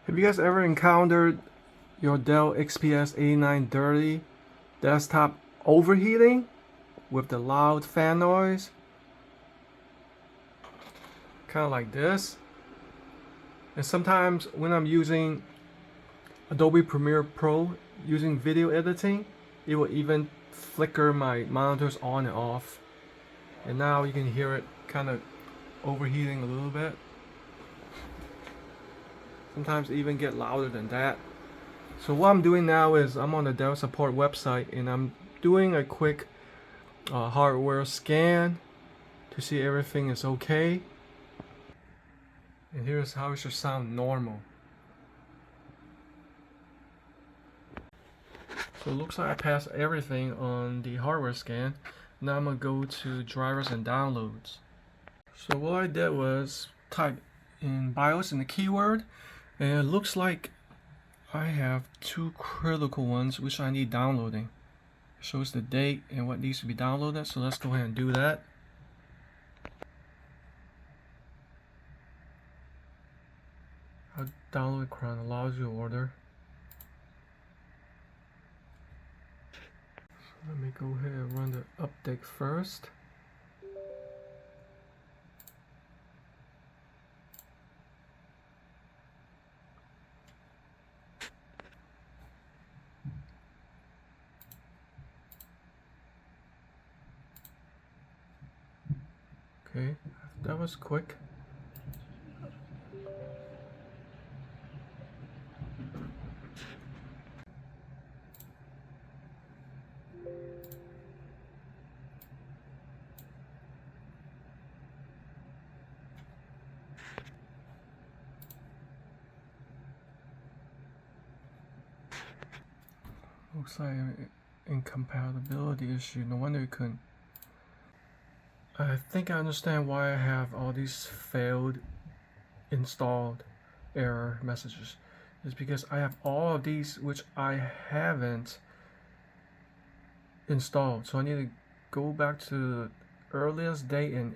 Have you guys ever encountered your Dell XPS 8930 desktop overheating with the loud fan noise? Kind of like this. And sometimes when I'm using Adobe Premiere Pro using video editing, it will even flicker my monitors on and off. And now you can hear it kind of overheating a little bit. Sometimes even get louder than that. So what I'm doing now is I'm on the Dell support website and I'm doing a quick hardware scan to see everything is okay. And here's how it should sound normal. So it looks like I passed everything on the hardware scan. Now I'm gonna go to drivers and downloads. So what I did was type in BIOS in the keyword, and it looks like I have two critical ones which I need downloading. It shows the date and what needs to be downloaded, so let's go ahead and do that. I'll download chronological order. So let me go ahead and run the update first. Okay, that was quick. Looks like an incompatibility issue. No wonder you couldn't. I think I understand why I have all these failed installed error messages. It's because I have all of these which I haven't installed. So I need to go back to the earliest date and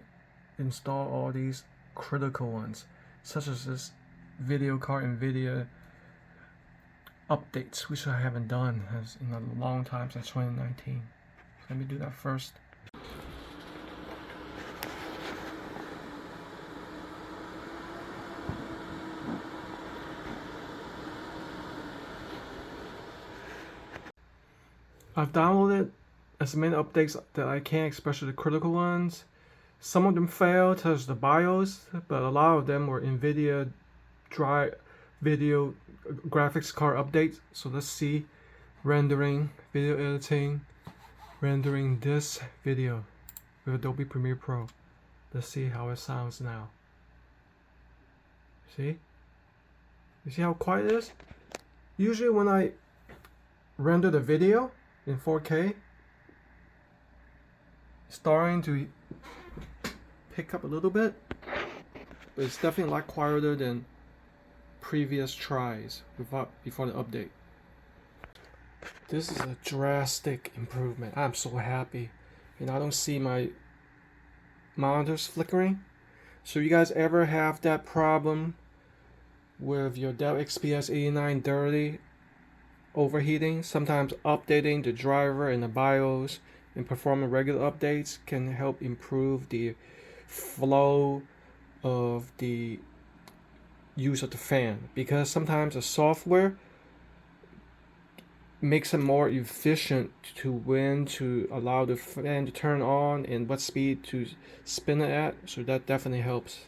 install all these critical ones, such as this video card NVIDIA updates, which I haven't done in a long time, since 2019. So let me do that first. I've downloaded as many updates that I can, especially the critical ones. Some of them failed, such as the BIOS, but a lot of them were NVIDIA video graphics card updates. So let's see. Rendering, video editing, rendering this video with Adobe Premiere Pro. Let's see how it sounds now. See? You see how quiet it is? Usually when I render the video in 4K, it's starting to pick up a little bit, but it's definitely a lot quieter than previous tries before the update. This is a drastic improvement. I'm so happy, and I don't see my monitors flickering. So you guys ever have that problem with your Dell XPS 8930 overheating? Sometimes updating the driver and the BIOS and performing regular updates can help improve the flow of the use of the fan, because sometimes the software makes it more efficient to when to allow the fan to turn on and what speed to spin it at, so that definitely helps.